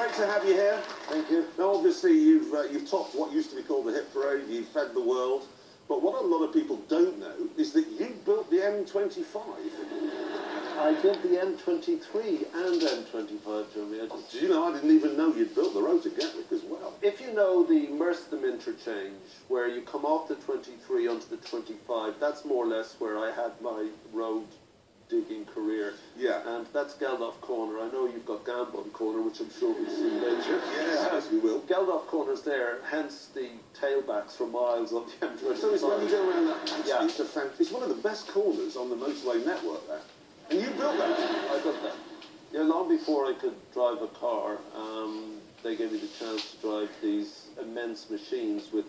great to have you here. Thank you. Now, obviously, you've topped what used to be called the hit parade. You've fed the world. But what a lot of people don't know is that you built the M25. I did the M23 and M25, Jeremy. Do you know, I didn't even know you'd built the road to Gatwick as well. If you know the Merstham interchange, where you come off the 23 onto the 25, that's more or less where I had my road digging career. Yeah. And that's Geldof Corner. I know you've got Gambon Corner, which I'm sure we'll see later. Yes, we will. Geldof Corner's there, hence the tailbacks for miles on the M25. So it's when you go around that, Yeah. it's one of the best corners on the motorway network there. And you built that. I built that. Yeah, long before I could drive a car, they gave me the chance to drive these immense machines with,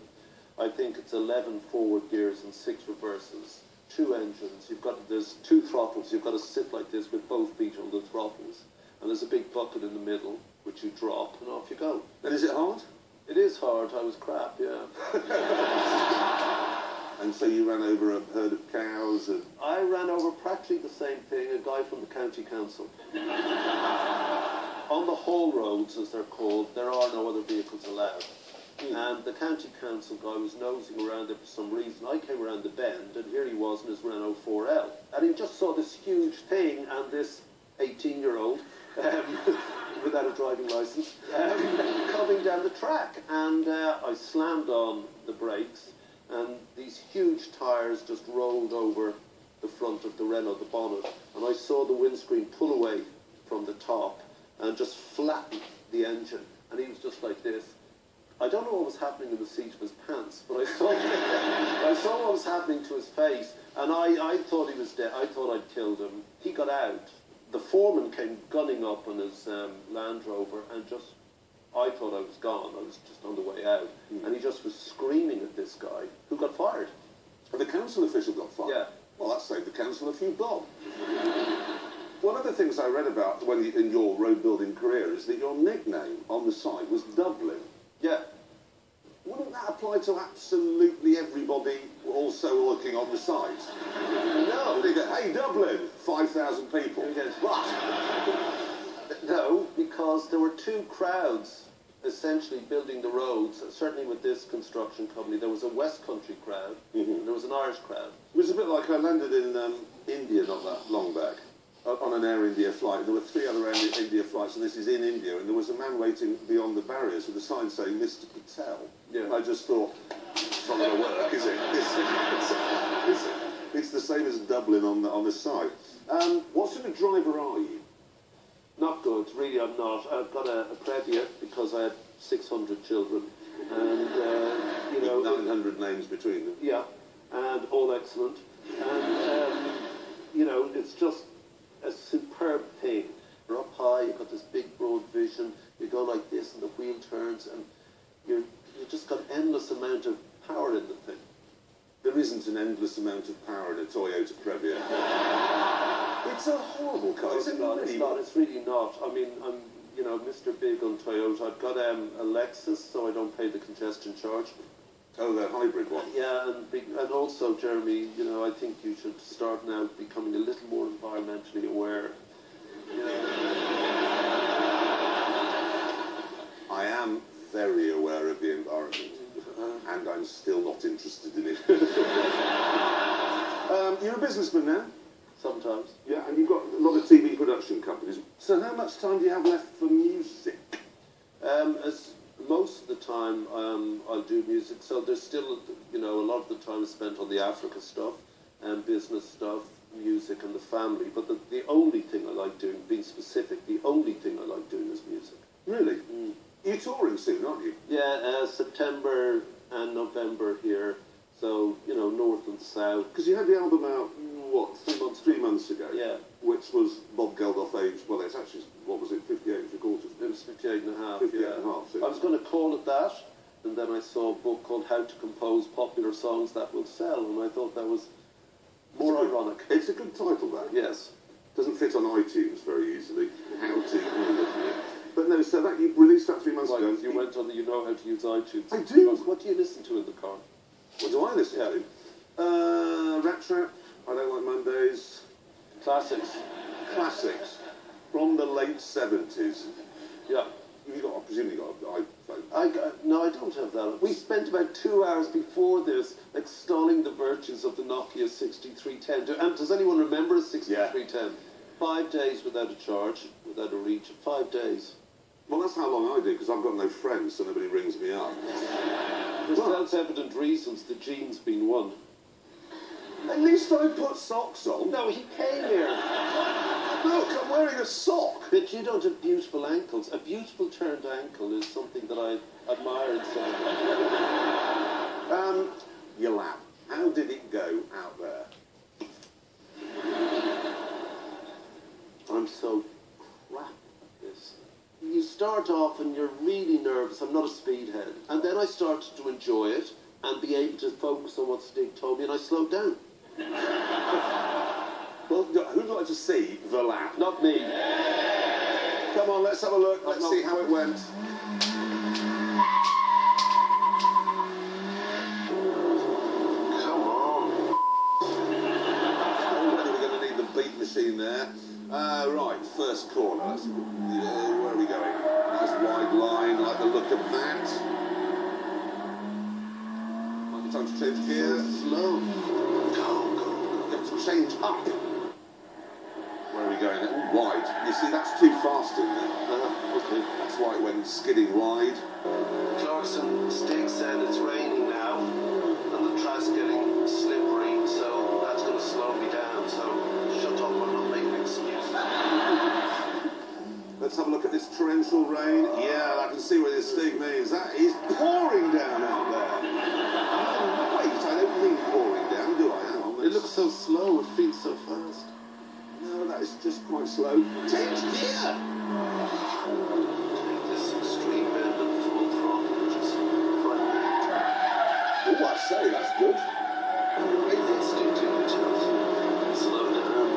I think it's 11 forward gears and 6 reverses, 2 engines. There's 2 throttles. You've got to sit like this with both feet on the throttles, and there's a big bucket in the middle which you drop, and off you go. And is it hard? It is hard. I was crap, yeah. And so you ran over a herd of cows and... I ran over practically the same thing, a guy from the county council. On the haul roads, as they're called, there are no other vehicles allowed. And the county council guy was nosing around there for some reason. I came around the bend, and here he was in his Renault 4L. And he just saw this huge thing, and this 18-year-old, without a driving licence, coming down the track. And I slammed on the brakes, and these huge tyres just rolled over the front of the Renault, the bonnet. And I saw the windscreen pull away from the top and just flatten the engine. And he was just like this. I don't know what was happening in the seat of his pants, but I saw what was happening to his face, and I thought he was dead. I thought I'd killed him. He got out. The foreman came gunning up on his Land Rover, and I thought I was gone. I was just on the way out. And he just was screaming at this guy, who got fired. And the council official got fired? Yeah. Well, that saved the council a few bob. One of the things I read about in your road building career is that your nickname on the site was Dublin. Yeah. Wouldn't that apply to absolutely everybody also working on the site? No. They go, hey, Dublin, 5,000 people. What? No, because there were 2 crowds essentially building the roads, certainly with this construction company. There was a West Country crowd, and there was an Irish crowd. It was a bit like I landed in India not that long back, on an Air India flight. There were 3 other Air India flights, and this is in India, and there was a man waiting beyond the barriers with a sign saying, Mr. Patel. Yeah. And I just thought, it's not going to work, is it? It's the same as Dublin on the site. What sort of driver are you? Not good, really I'm not. I've got a Previa because I had 600 children, and, you know... 900 names between them. Yeah, and all excellent. And, you know, it's just a superb thing. You're up high, you've got this big broad vision, you go like this and the wheel turns, and you just got endless amount of power in the thing. There isn't an endless amount of power in a Toyota Previa. It's a horrible car. It's not. It's really not. I mean, I'm, you know, Mr. Big on Toyota. I've got a Lexus, so I don't pay the congestion charge. Oh, the hybrid one. Yeah, and also, Jeremy, you know, I think you should start now becoming a little more environmentally aware. You know. I am very aware of the environment, and I'm still not interested in it. You're a businessman now? Sometimes. Yeah, and you've got a lot of TV production companies. So how much time do you have left for music? As most of the time, I'll do music. So there's still, you know, a lot of the time is spent on the Africa stuff and business stuff, music and the family. But the only thing I like doing, being specific, the only thing I like doing is music. Really? You're touring soon, aren't you? Yeah, September and November here. So, you know, north and south. Because you had the album out, what, 3 months ago? Yeah. Which was Bob Geldof age, well, it's actually, what was it, 58 and 3/4? It was 58 and a half, 58 yeah. and a half. So I was going to call it that, and then I saw a book called How to Compose Popular Songs That Will Sell, and I thought that was more ironic. It's a good title, that. Yes. Doesn't fit on iTunes very easily. How to... But no, so that you released that 3 months ago. You went on the, you know how to use iTunes. I do. What do you listen to in the car? What do I listen to? Rat Trap, I Don't Like Mondays. Classics. Classics. From the late 70s. Yeah. You got presume you got an iPhone. No, I don't have that. We spent about 2 hours before this extolling the virtues of the Nokia 6310. And does anyone remember a 6310? 5 days without a charge, without a reach. 5 days. Well, that's how long I do, because I've got no friends, so nobody rings me up. For self-evident reasons, the gene's been won. At least I put socks on. No, he came here. Look, I'm wearing a sock. But you don't have beautiful ankles. A beautiful turned ankle is something that I admire in someone. Your lab, how did it go out there? I'm so crap at this. You start off and you're really nervous. I'm not a speedhead. And then I started to enjoy it and be able to focus on what Stig told me, and I slowed down. Well, who'd like to see the lab? Not me. Come on, let's have a look. Let's see how it went. Come on. Already we're going to need the beat machine there. Right, first corner. Where are we going? Nice wide line, like the look of that. Might be time to change gear. Slow. Go. You have to change up. Where are we going? Wide. You see, that's too fast in there. Okay. That's why it went skidding wide. Clarkson, Stig said it's raining now, and the track's getting slippery, so that's going to slow me down, so shut up, I'm not making excuses. Let's have a look at this torrential rain. Yeah, I can see what this Stig means. That is pouring down out there. Oh, wait, I don't mean pouring down, do I? Hang on. It looks so slow, it feels so fast. No, that is just quite slow. Change gear! Take this extreme bend and full throttle, just frightening. Oh, I say, that's good. Let's do slow down.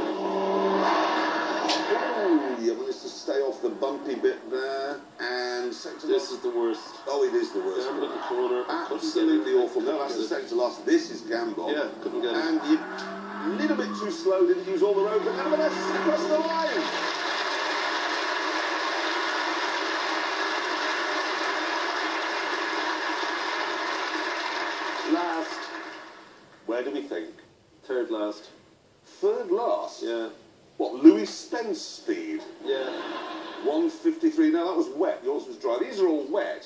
Oh, you managed to stay off the bumpy bit there. And second to This last. is the worst. Oh, it is the worst. Down to the corner. Absolutely awful. No, that's the second to last. This is Gambol. Yeah, couldn't get it. And you a little bit too slow, didn't use all the road, but nevertheless, across the line. Last. Where do we think? Third last. Third last? Yeah. What, Louis Spence speed? Yeah. 153. Now, that was wet. Yours was dry. These are all wet.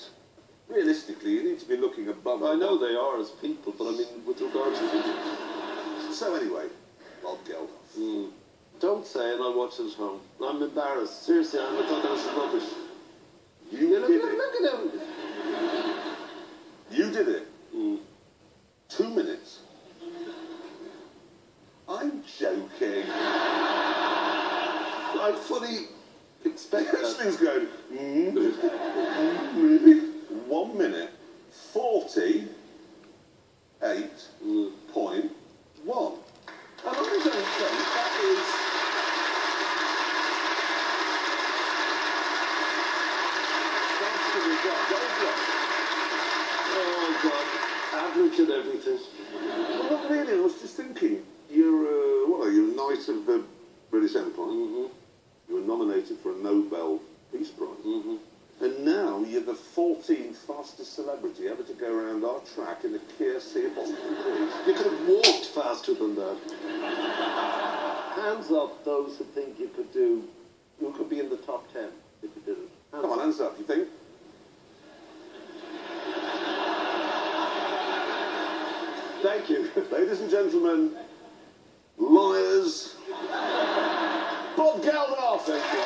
Realistically, you need to be looking above. I know they are as people, but I mean, with regards to... So anyway, Bob Geldof. Don't say it, I'll watch it at home. I'm embarrassed. Seriously, I thought that was rubbish. You Yeah, did it. look at him. You did it. 2 minutes. I'm joking. I fully expect This that. thing's going, really? 1 minute, 48.1. And I don't think that is... That's the result. Oh, God. Average and everything. Well, not really. I was just thinking, you're, what are you, Knight of the British Empire? You were nominated for a Nobel Peace Prize. And now you're the 14th fastest celebrity ever to go around our track in the Kia Sea Boston Breeze. You could have walked faster than that. Hands up those who think you could do... You could be in the top 10 if you did it. Come on, hands up, you think? Thank you. Ladies and gentlemen, liars, Bob Geldof. Thank you.